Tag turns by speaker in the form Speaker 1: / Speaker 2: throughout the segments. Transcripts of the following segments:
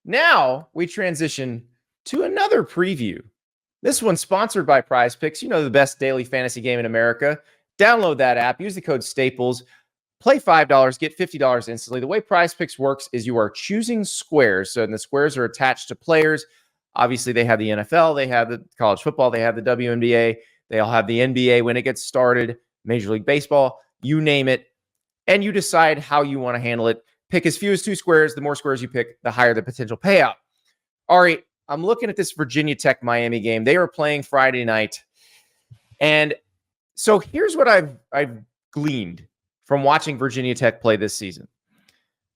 Speaker 1: Now we transition to another preview. This one's sponsored by Prize Picks. You know, the best daily fantasy game in America. Download that app. Use the code STAPLES. Play $5, get $50 instantly. The way Prize Picks works is you are choosing squares. So the squares are attached to players. Obviously, they have the NFL, they have the college football, they have the WNBA, they all have the NBA when it gets started, Major League Baseball, you name it. And you decide how you want to handle it. Pick as few as 2 squares. The more squares you pick, the higher the potential payout. All right, I'm looking at this Virginia Tech Miami game. They are playing Friday night. And so here's what I've gleaned from watching Virginia Tech play this season.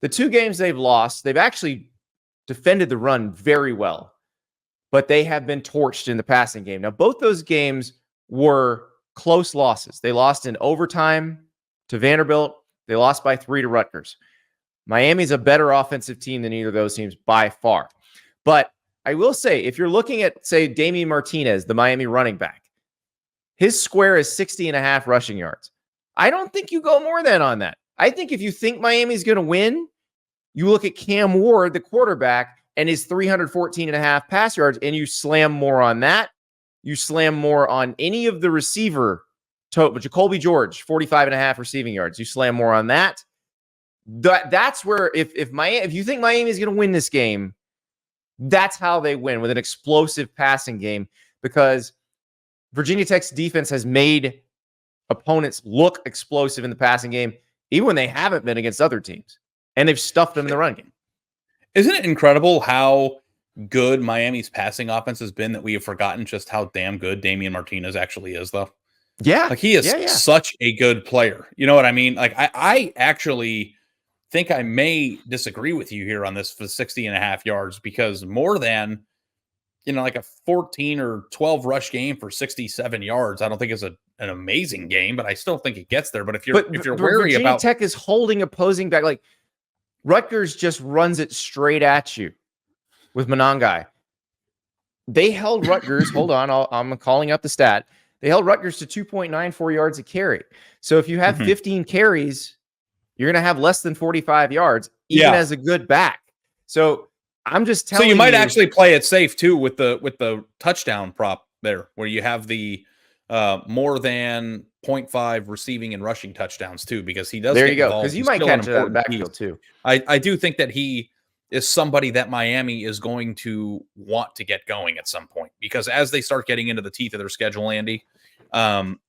Speaker 1: The 2 games they've lost, they've actually defended the run very well, but they have been torched in the passing game. Now, both those games were close losses. They lost in overtime to Vanderbilt. They lost by 3 to Rutgers. Miami's a better offensive team than either of those teams by far. But I will say, if you're looking at, say, Damian Martinez, the Miami running back, his square is 60.5 rushing yards. I don't think you go more than on that. I think if you think Miami's going to win, you look at Cam Ward, the quarterback, and his 314.5 pass yards, and you slam more on that. You slam more on any of the receiver total. Jacoby George, 45.5 receiving yards. You slam more on that. That's where if you think Miami is going to win this game, that's how they win, with an explosive passing game, because Virginia Tech's defense has made opponents look explosive in the passing game, even when they haven't been against other teams, and they've stuffed them in the run game.
Speaker 2: Isn't it incredible how good Miami's passing offense has been that we have forgotten just how damn good Damian Martinez actually is, though?
Speaker 1: Yeah.
Speaker 2: Like, he is such a good player. You know what I mean? Like, I actually think I may disagree with you here on this for 60.5 yards, because more than, like a 14 or 12 rush game for 67 yards, I don't think is an amazing game, but I still think it gets there. But if you're wary
Speaker 1: Virginia
Speaker 2: about
Speaker 1: Tech is holding opposing back, like Rutgers just runs it straight at you with Monangai. They held Rutgers. Hold on, I'm calling up the stat. They held Rutgers to 2.94 yards a carry. So if you have 15 carries, you're going to have less than 45 yards, even as a good back. So I'm just telling you.
Speaker 2: So you might actually play it safe too with the touchdown prop there, where you have the more than 0.5 receiving and rushing touchdowns too, because he does.
Speaker 1: There you go. Because you might catch it out of the backfield too.
Speaker 2: I do think that he is somebody that Miami is going to want to get going at some point, because as they start getting into the teeth of their schedule, Andy, and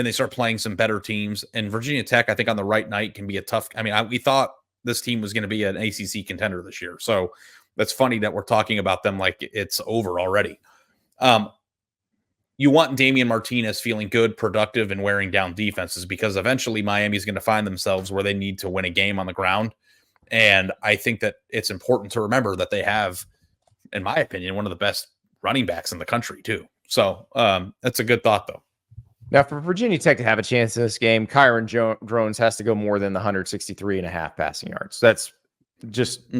Speaker 2: they start playing some better teams, and Virginia Tech, I think on the right night, can be a tough. I mean, we thought this team was going to be an ACC contender this year, so that's funny that we're talking about them like it's over already. You want Damian Martinez feeling good, productive, and wearing down defenses, because eventually Miami is going to find themselves where they need to win a game on the ground. And I think that it's important to remember that they have, in my opinion, one of the best running backs in the country too. So that's a good thought, though.
Speaker 1: Now, for Virginia Tech to have a chance in this game, Kyron Jones has to go more than the 163.5 passing yards. That's just,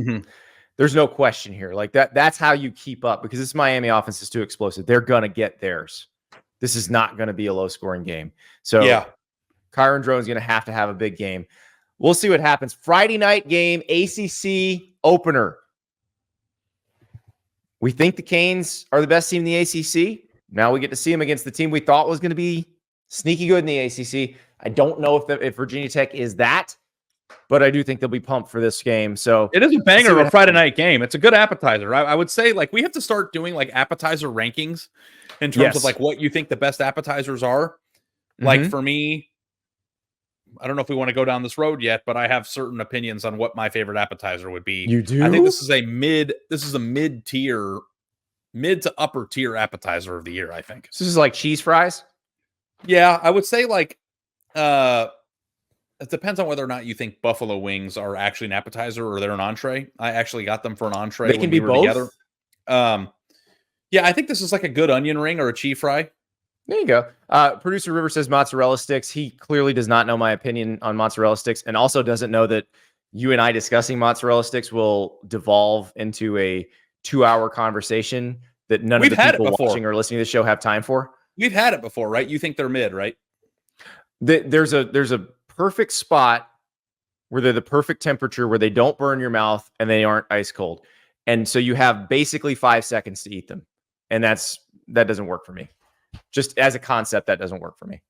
Speaker 1: there's no question here. Like that's how you keep up, because this Miami offense is too explosive. They're going to get theirs. This is not going to be a low scoring game. So Kyron Jones is going to have a big game. We'll see what happens. Friday night game, ACC opener. We think the Canes are the best team in the ACC. Now we get to see them against the team we thought was going to be sneaky good in the ACC. I don't know if Virginia Tech is that, but I do think they'll be pumped for this game. So
Speaker 2: it is a banger of a Friday night game. It's a good appetizer. I would say, like, we have to start doing like appetizer rankings in terms of like what you think the best appetizers are. Like for me, I don't know if we want to go down this road yet, but I have certain opinions on what my favorite appetizer would be.
Speaker 1: You do?
Speaker 2: I think this is a mid-tier, mid to upper tier appetizer of the year, I think.
Speaker 1: So this is like cheese fries?
Speaker 2: Yeah, I would say like it depends on whether or not you think buffalo wings are actually an appetizer or they're an entree. I actually got them for an entree.
Speaker 1: They can be both
Speaker 2: together. Yeah, I think this is like a good onion ring or a cheese fry.
Speaker 1: There you go. Producer River says mozzarella sticks. He clearly does not know my opinion on mozzarella sticks, and also doesn't know that you and I discussing mozzarella sticks will devolve into a 2-hour conversation that none of the people watching or listening to the show have time for.
Speaker 2: We've had it before, right? You think they're mid, right?
Speaker 1: There's a perfect spot where they're the perfect temperature, where they don't burn your mouth and they aren't ice cold. And so you have basically 5 seconds to eat them. And that doesn't work for me. Just as a concept, that doesn't work for me.